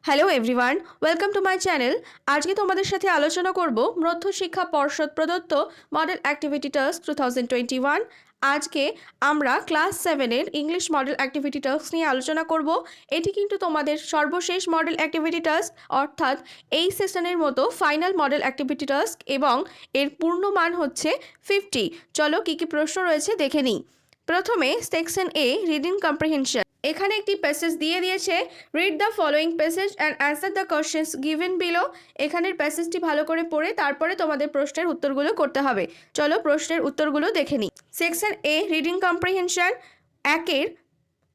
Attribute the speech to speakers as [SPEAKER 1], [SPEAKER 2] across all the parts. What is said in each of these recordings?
[SPEAKER 1] Hello everyone, welcome to my channel. আজকে তোমাদের সাথে আলোচনা করব মধ্যশিক্ষা পর্ষদ প্রদত্ত মডেল অ্যাক্টিভিটি টাস্ক 2021। আজকে আমরা ক্লাস 7-এর ইংলিশ মডেল অ্যাক্টিভিটি টাস্ক নিয়ে আলোচনা করব। এটি কিন্তু তোমাদের সর্বশেষ মডেল অ্যাক্টিভিটি টাস্ক, অর্থাৎ এই সেশনের মতো ফাইনাল মডেল অ্যাক্টিভিটি টাস্ক, এবং এর পূর্ণ মান হচ্ছে 50। চলো কী কী প্রশ্ন রয়েছে দেখে নিই। প্রথমে সেকশন এ, রিডিং কম্প্রিহেনশন। এখানে একটি প্যাসেজ দিয়ে দিয়েছে, read the following passage and answer the questions given below. এখানের প্যাসেজটি ভালো করে পড়ে তারপরে তোমাদের প্রশ্নের উত্তরগুলো করতে হবে। চলো প্রশ্নের উত্তরগুলো দেখে নিই। সেকশন এ, রিডিং কম্প্রিহেনশন। একের,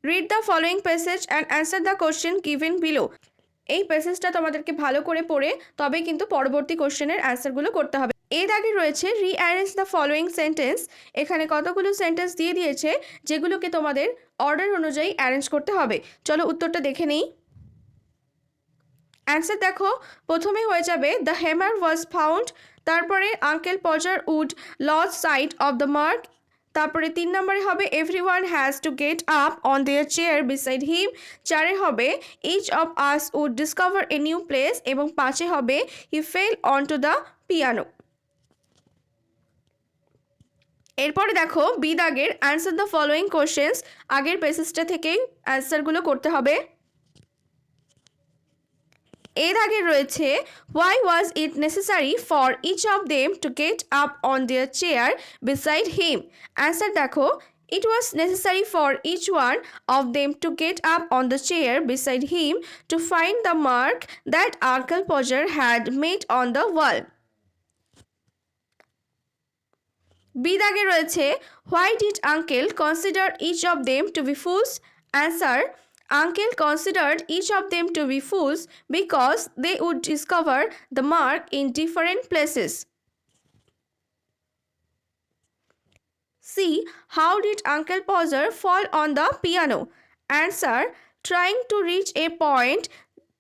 [SPEAKER 1] read the following passage and answer the question given below. এই প্যাসেজটা তোমাদেরকে ভালো করে পড়ে তবে কিন্তু পরবর্তী কোশ্চেনের অ্যান্সারগুলো করতে হবে। এর আগে রয়েছে রিঅ্যারেঞ্জ দ্য ফলোয়িং সেন্টেন্স। এখানে কতগুলো সেন্টেন্স দিয়ে দিয়েছে যেগুলোকে তোমাদের অর্ডার অনুযায়ী অ্যারেঞ্জ করতে হবে। চলো উত্তরটা দেখে নিই। অ্যান্সার দেখো, প্রথমে হয়ে যাবে দ্য হ্যামার ওয়াজ ফাউন্ড, তারপরে uncle Podger would lose sight of the mark, তারপরে 3 নম্বরে হবে everyone has to get up on their chair beside him, 4-এ হবে each of us would discover a new place, এবং 5-এ হবে he fell on to the piano. এরপরে দেখো বি দাগের অ্যান্সার দ্য ফলোয়িং কোশ্চেন্স। আগের পেসেজটা থেকেই অ্যান্সারগুলো করতে হবে। এর আগে রয়েছে why was it necessary for each of them to get up on their chair beside him. Answer দেখো, it was necessary for each one of them to get up on the chair beside him to find the mark that Uncle Podger had made on the wall. বি দাগে রয়েছে why did uncle consider each of them to be fools. Answer, Uncle considered each of them to be fools because they would discover the mark in different places. C. How did Uncle Podger fall on the piano? Answer, trying to reach a point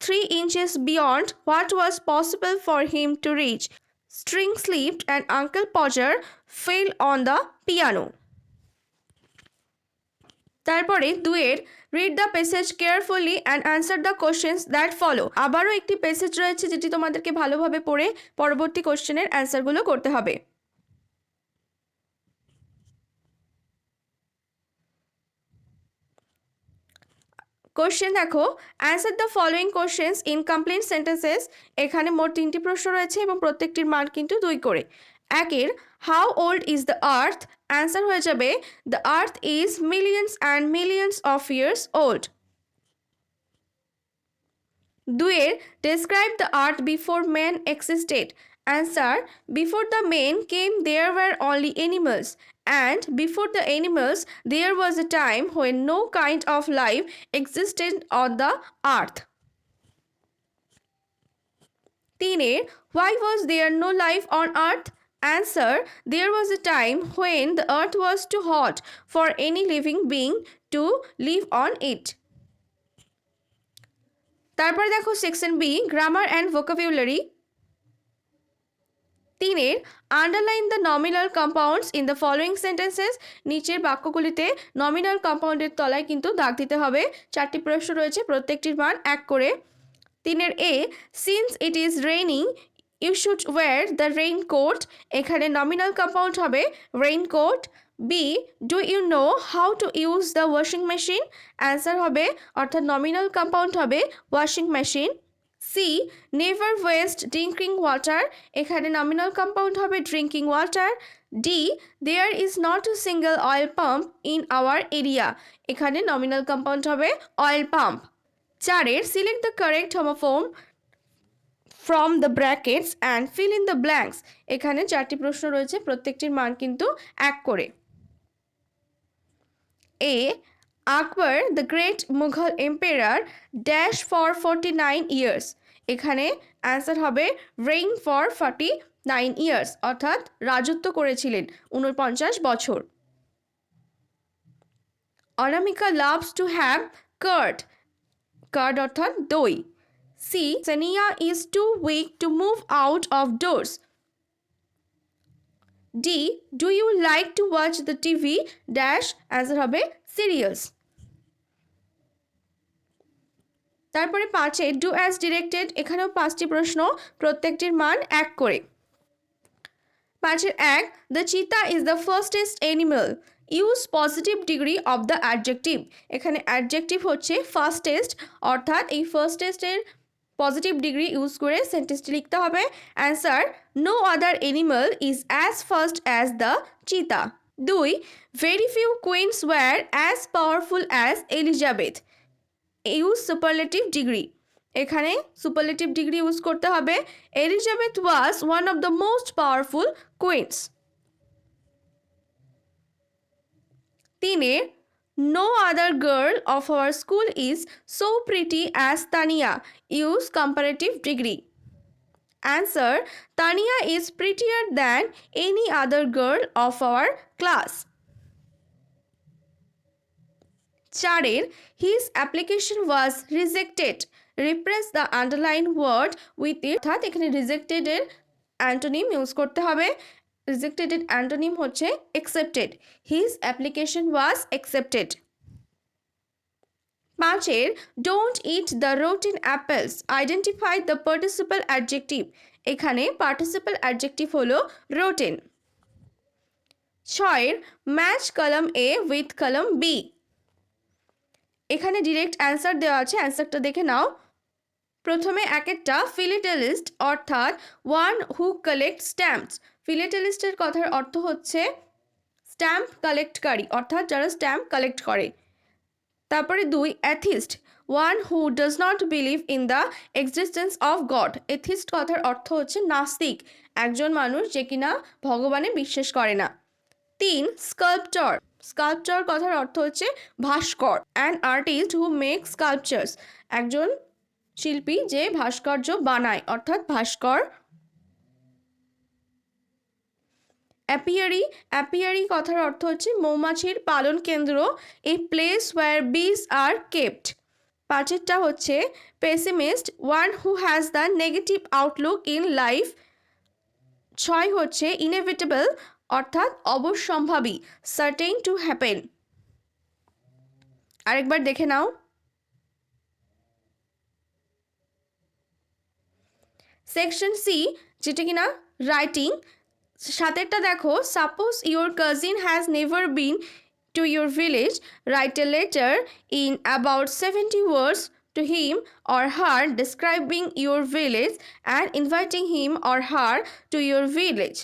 [SPEAKER 1] 3 inches beyond what was possible for him to reach. String slipped and Uncle Podger fell on the piano. তারপরে 2-এর read the passage carefully and answer the questions that follow. আবারও একটি passage রয়েছে যেটি তোমাদেরকে ভালোভাবে পড়ে পরবর্তী কোশ্চেনের অ্যান্সারগুলো করতে হবে। কোশ্চেন দেখো, answer the following questions in complete sentences. এখানে মোট 3টি প্রশ্ন রয়েছে এবং প্রত্যেকটির মান কিন্তু 2 করে। একের, how old is the earth. Answer হয়ে যাবে the earth is millions and millions of years old. 2-এর, describe the earth before man existed. Answer, before the men came there were only animals, and before the animals there was a time when no kind of life existed on the earth. 3-এ, why was there no life on earth? Answer, there was a time when the earth was too hot for any living being to live on it. তারপরে দেখো section B, grammar and vocabulary. 3-এর, underline the nominal compounds in the following sentences. নিচের বাক্যগুলিতে nominal কম্পাউন্ডের তলায় কিন্তু দাগ দিতে হবে। 4টি প্রশ্ন রয়েছে, প্রত্যেকটির মান 1 করে। 3-এর A, since it is raining you should wear the raincoat. এখানে নমিনাল কম্পাউন্ড হবে raincoat. B, do you know how to use the washing machine. Answer হবে, অর্থাৎ নমিনাল কম্পাউন্ড হবে washing machine. C, never waste drinking water. এখানে nominal compound হবে drinking water. D, there is not a single oil pump in our area. এখানে nominal compound হবে oil pump. 4-এর, select the correct homophone from the brackets and fill in the blanks. এখানে 4টি প্রশ্ন রয়েছে, প্রত্যেকটির মান কিন্তু 1 করে। A, Akbar the great Mughal empire dash for 49 years. এখানে অ্যান্সার হবে রেইন ফর 49 ইয়ার্স, অর্থাৎ রাজত্ব করেছিলেন 49 বছর। Anamika loves to have curd. Curd অর্থাৎ দই। C, Sania is too weak to move out of doors. D, do you like to watch the TV dash. Answer হবে serials. তারপরে 5-এ ডু অ্যাজ ডিরেক্টেড, এখানেও 5টি প্রশ্ন, প্রত্যেকটির মান 1 করে। 5-এর 1, দ্য চিতা is the fastest animal, use positive degree of the adjective. এখানে অ্যাডজেক্টিভ হচ্ছে ফার্স্টেস্ট, অর্থাৎ এই ফার্স্টেস্টের পজিটিভ ডিগ্রি ইউজ করে সেন্টেন্সটি লিখতে হবে। Answer, no other animal is as fast as the cheetah. 2, very few queens were as powerful as Elizabeth, use superlative degree. এখানে superlative degree use করতে হবে। Elizabeth was one of the most powerful queens. 3-এ no other girl of our school is so pretty as Tania, use comparative degree. Answer, Tania is prettier than any other girl of our class. 4-এর his application was rejected, replace the underline word with it, অর্থাৎ এখানে রিজেক্টেডের antonym use করতে হবে। রিজেক্টেডের antonym হচ্ছে accepted. His application was accepted. 5-এর don't eat the rotten apples, identify the participle adjective. এখানে পার্টিসিপাল অ্যাডজেক্টিভ হলো রোটেন। 6-এর match column A with column B, এখানে ডিরেক্ট অ্যান্সার দেওয়া আছে, অ্যান্সারটা দেখে নাও। প্রথমে একটা ফিলেটেলিস্ট, অর্থাৎ ওয়ান হু কালেক্ট স্ট্যাম্পস। ফিলেটেলিস্টের কথার অর্থ হচ্ছে স্ট্যাম্প কালেক্টকারী, অর্থাৎ যারা স্ট্যাম্প কালেক্ট করে। তারপরে 2, atheist, one who does not believe in the existence of god. Atheist কথার অর্থ হচ্ছে নাস্তিক, একজন মানুষ যে কিনা ভগবানে বিশ্বাস করে না। 3, স্কাল্পচর, স্কাল্পচর কথার অর্থ হচ্ছে ভাস্কর। An artist who make sculptures, একজন শিল্পী যে ভাস্কর্য বানায়, অর্থাৎ ভাস্কর। অ্যাপিয়ারি, অ্যাপিয়ারি কথার অর্থ হচ্ছে মৌমাছির পালন কেন্দ্র, এ প্লেস ওয়্যার বিজ আর কেপ্ট। 5-এরটা হচ্ছে pessimist, one who has the negative outlook in life. 6 হচ্ছে ইনএভিটেবল, অর্থাৎ অবশ্যম্ভাবী, সার্টেন টু হ্যাপেন। আরেকবার দেখে নাও। সেকশন সি, যেটা কিনা রাইটিং, 7-এরটা দেখো, suppose your cousin has never been to your village, write a letter in about 70 words to him or her describing your village and inviting him or her to your village.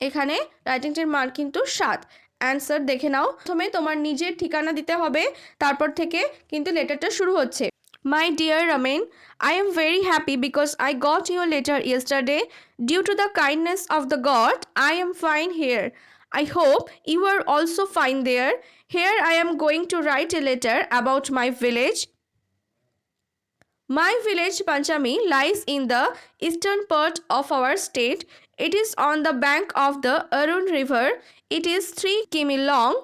[SPEAKER 1] এখানে রাইটিংটির মান কিন্তু 7। Answer দেখে নাও। প্রথমে তোমার নিজের ঠিকানা দিতে হবে, তারপর থেকে কিন্তু লেটারটা শুরু হচ্ছে। My dear Ramin, I am very happy because I got your letter yesterday. Due to the kindness of the God, I am fine here. I hope you are also fine there. Here I am going to write a letter about my village. My village Panchami lies in the eastern part of our state. It is on the bank of the Arun River. It is 3 km long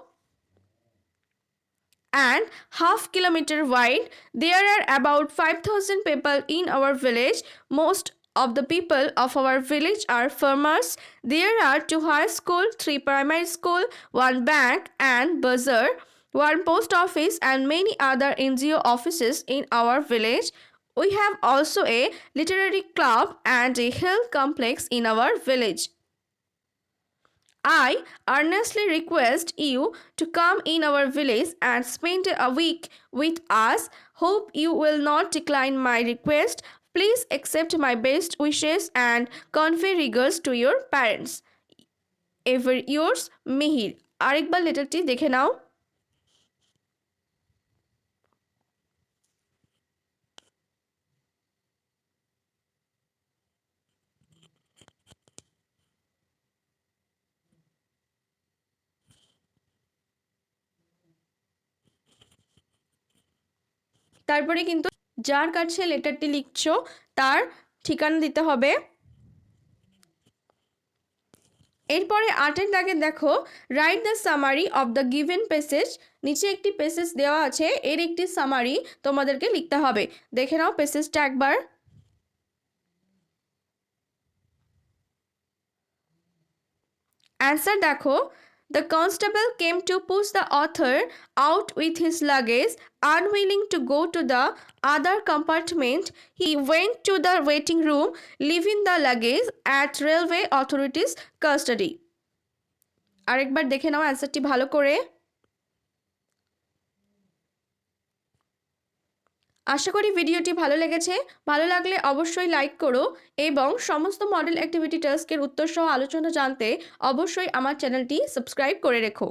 [SPEAKER 1] and half kilometer wide. There are about 5,000 people in our village. Most of the people of our village are farmers. There are 2 high school, 3 primary school, 1 bank and bazaar, 1 post office and many other NGO offices in our village. We have also a literary club and a health complex in our village. I earnestly request you to come in our village and spend a week with us. Hope you will not decline my request. Please accept my best wishes and convey regards to your parents. Ever yours, Mihir. আরেকবার লেটারটি দেখে নাও। তারপরে কিন্তু যার কাছে লেটারটি লিখছো তার ঠিকানা দিতে হবে। এরপরে 8-এর দাগে দেখো, write the summary of the given passage. নিচে একটি প্যাসেজ দেওয়া আছে, এর একটি সামারি তোমাদেরকে লিখতে হবে। দেখে নাও প্যাসেজটা একবার। অ্যান্সার দেখো, The constable came to push the author out with his luggage. Unwilling to go to the other compartment, he went to the waiting room, leaving the luggage at railway authorities' custody. আরেকবার দেখে নাও অ্যান্সারটি ভালো করে। আশা করি ভিডিওটি ভালো লেগেছে। ভালো লাগলে অবশ্যই লাইক করো এবং সমস্ত মডেল অ্যাক্টিভিটি টাস্কের উত্তর সহ আলোচনা জানতে অবশ্যই আমার চ্যানেলটি সাবস্ক্রাইব করে রেখো।